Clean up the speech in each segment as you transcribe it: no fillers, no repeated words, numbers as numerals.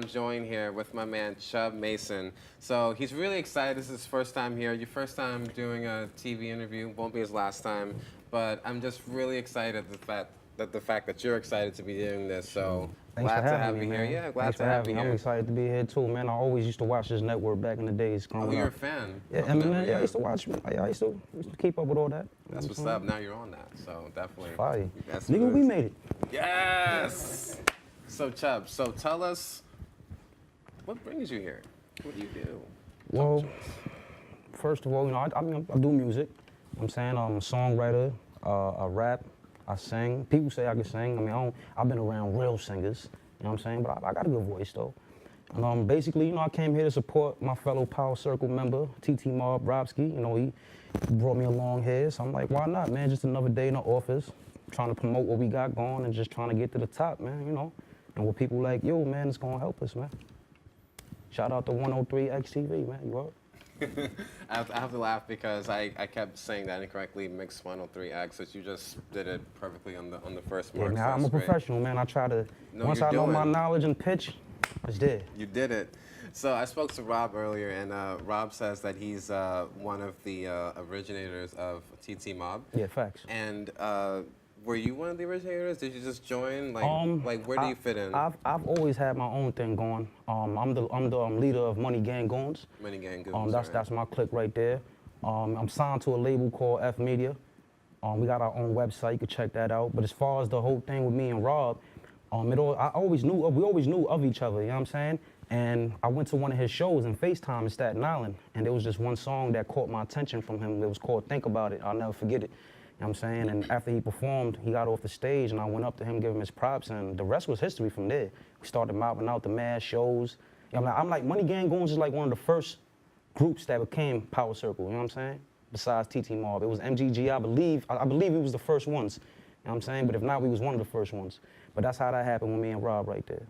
I'm joined here with my man Chubb Mason. So he's really excited. This is his first time here. Your first time doing a TV interview. Won't be his last time. But I'm just really excited the fact that you're excited to be doing this. So Thanks glad for to having have me, you man. here. Yeah, glad Thanks to for have having you me. here. I'm excited to be here too, man. I always used to watch this network back in the days growing Oh, up. you're a fan? Yeah, Eminem. Yeah, I used to watch. I used to keep up with all that. That's what's up. Now you're on that. So definitely. Fire. That's Nigga, what it we is. made it. Yes. So Chubb, so tell us, what brings you here? What do you do? Well, first of all, you know, I do music. I'm saying I'm a songwriter, I rap, I sing. People say I can sing. I mean, I've been around real singers, you know what I'm saying? But I got a good voice though. And basically, you know, I came here to support my fellow Power Circle member, TT Mob Robski. You know, he brought me along here, so I'm like, why not, man? Just another day in the office, trying to promote what we got going and just trying to get to the top, man, you know? And with people like you, man, it's gonna help us, man. Shout out to 103XTV, man, you heard? I have to laugh because I kept saying that incorrectly, Mix 103X, but you just did it perfectly on the first mark. Yeah, man, I'm a professional, man. I try to, once I know my knowledge and pitch, it's there. You did it. So I spoke to Rob earlier, and Rob says that he's one of the originators of TT Mob. Yeah, facts. And were you one of the originators? Did you just join? Like where do you fit in? I've always had my own thing going. I'm the leader of Money Gang Goons. Money Gang Goons. That's my clique right there. I'm signed to a label called F Media. We got our own website. You can check that out. But as far as the whole thing with me and Rob, we always knew of each other. You know what I'm saying? And I went to one of his shows in FaceTime in Staten Island, and there was just one song that caught my attention from him. It was called "Think About It." I'll never forget it. You know what I'm saying? And after he performed, he got off the stage, and I went up to him, gave him his props, and the rest was history from there. We started mopping out the mad shows. You know, I'm like, Money Gang Goons is like one of the first groups that became Power Circle, you know what I'm saying? Besides TT Mob. It was MGG, I believe he was the first ones. You know what I'm saying? But if not, we was one of the first ones. But that's how that happened with me and Rob right there.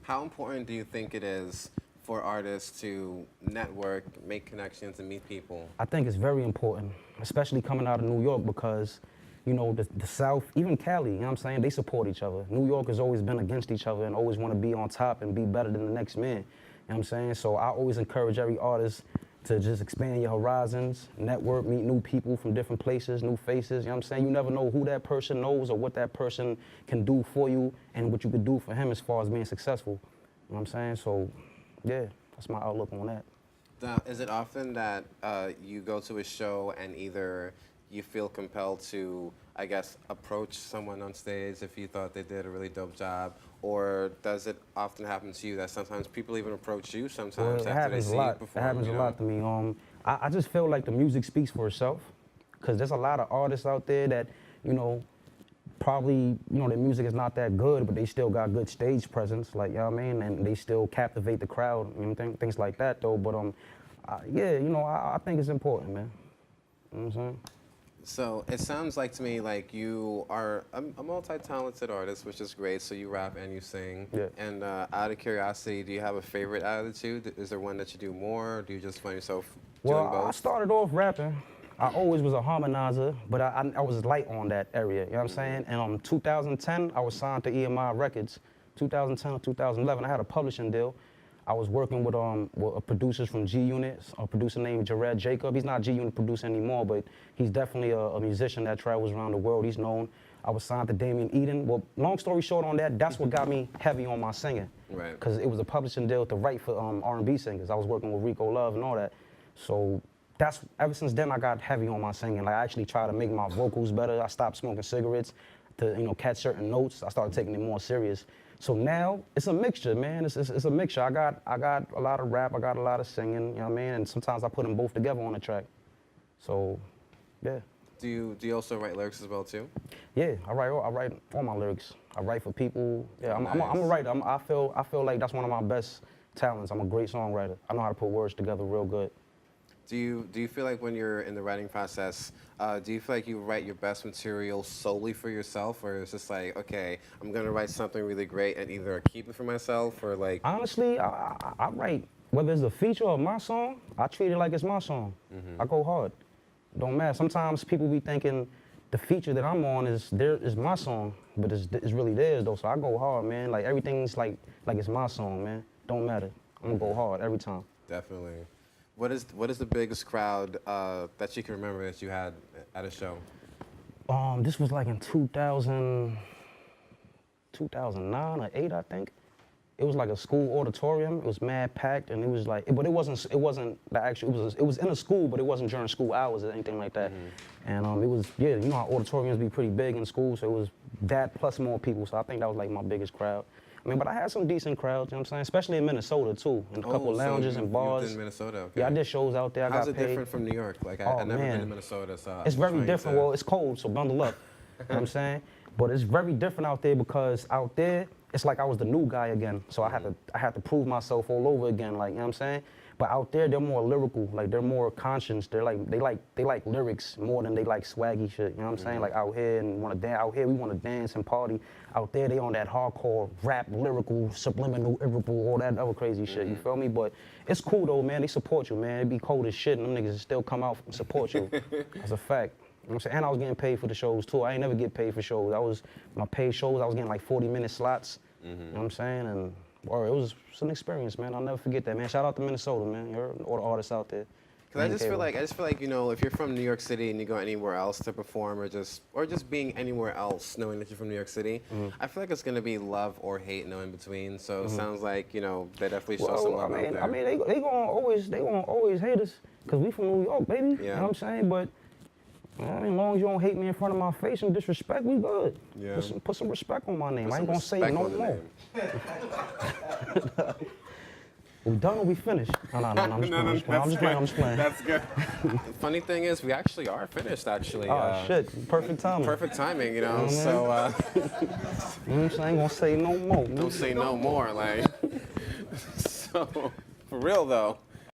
How important do you think it is for artists to network, make connections, and meet people? I think it's very important, especially coming out of New York because, you know, the South, even Cali, you know what I'm saying, they support each other. New York has always been against each other and always want to be on top and be better than the next man. You know what I'm saying? So I always encourage every artist to just expand your horizons, network, meet new people from different places, new faces. You know what I'm saying? You never know who that person knows or what that person can do for you and what you could do for him as far as being successful. You know what I'm saying? So, yeah, that's my outlook on that. Now, is it often that you go to a show and either you feel compelled to, I guess, approach someone on stage if you thought they did a really dope job, or does it often happen to you that sometimes people even approach you sometimes after they see you perform? It happens a lot to me. I just feel like the music speaks for itself, because there's a lot of artists out there that, you know, probably, you know, their music is not that good, but they still got good stage presence, like, you know what I mean? And they still captivate the crowd, you know, things like that, though. But, yeah, you know, I think it's important, man. You know what I'm saying? So it sounds like to me like you are a multi-talented artist, which is great. So you rap and you sing. Yeah. And out of curiosity, do you have a favorite out of the two? Is there one that you do more, or do you just find yourself doing both? Well, I started off rapping. I always was a harmonizer, but I was light on that area, you know what I'm saying? And in 2010, I was signed to EMI Records. 2010 or 2011, I had a publishing deal. I was working with producers from G-Unit, a producer named Jared Jacob. He's not a G-Unit producer anymore, but he's definitely a musician that travels around the world. He's known. I was signed to Damien Eden. Well, long story short on that, that's what got me heavy on my singing. Right. Because it was a publishing deal to write for R&B singers. I was working with Rico Love and all that. So ever since then, I got heavy on my singing. Like, I actually try to make my vocals better. I stopped smoking cigarettes to, you know, catch certain notes. I started taking it more serious. So now it's a mixture, man. It's a mixture. I got a lot of rap. I got a lot of singing. You know what I mean? And sometimes I put them both together on a track. So, yeah. Do you also write lyrics as well too? Yeah, I write all my lyrics. I write for people. Yeah, I'm a writer. I feel like that's one of my best talents. I'm a great songwriter. I know how to put words together real good. Do you feel like when you're in the writing process, do you feel like you write your best material solely for yourself, or it's just like, okay, I'm gonna write something really great and either keep it for myself or like? Honestly, I write, whether it's a feature or my song, I treat it like it's my song. I go hard. Don't matter. Sometimes people be thinking the feature that I'm on is my song, but it's really theirs though. So I go hard, man. Like everything's like it's my song, man. don't matter. I'm gonna go hard every time. Definitely. What is the biggest crowd that you can remember that you had at a show? This was like in 2009 or 8, I think. It was like a school auditorium. It was mad packed, and it was like, but it wasn't the actual. It was in a school, but it wasn't during school hours or anything like that. And it was, yeah, you know how auditoriums be pretty big in school, so it was that plus more people. So I think that was like my biggest crowd. I mean, but I had some decent crowds, you know what I'm saying? Especially in Minnesota too, in a couple lounges and bars. You in Minnesota? Okay. Yeah, I did shows out there. How's I it got paid. different from New York? Like Oh, I never man. been to Minnesota, so It's I'm very trying different. to- Well, it's cold, so bundle up. You know what I'm saying? But it's very different out there because out there, it's like I was the new guy again. So I had to prove myself all over again, like, you know what I'm saying? But out there, they're more lyrical, like they're more conscious. They're like, they like lyrics more than they like swaggy shit, you know what I'm saying? Like out here and wanna dance, out here we wanna dance and party. Out there, they on that hardcore rap, lyrical, subliminal, irritable, all that other crazy shit, you feel me? But it's cool though, man, they support you, man. It be cold as shit and them niggas still come out and support you. That's a fact. You know what I'm saying? And I was getting paid for the shows too. I ain't never get paid for shows. My paid shows, I was getting like 40-minute slots. You know what I'm saying? And or it was an experience, man. I'll never forget that, man. Shout out to Minnesota, man. You heard all the artists out there. Cause I just feel like, you know, if you're from New York City and you go anywhere else to perform or just being anywhere else, knowing that you're from New York City, I feel like it's gonna be love or hate, no in between. So it sounds like, you know, they definitely show some love out there. I mean, they gonna always hate us, cause we from New York, baby. Yeah. You know what I'm saying? But I mean, as long as you don't hate me in front of my face and disrespect, we good. Yeah. Put some respect on my name. Put I ain't some gonna say respect no on the more. name. We done or we finished? No, I'm just playing. That's good. The funny thing is, we actually are finished, actually. Oh, shit. Perfect timing. Perfect timing, you know, so You know what I'm saying? I ain't gonna say no more. don't say no more, like. So, for real though,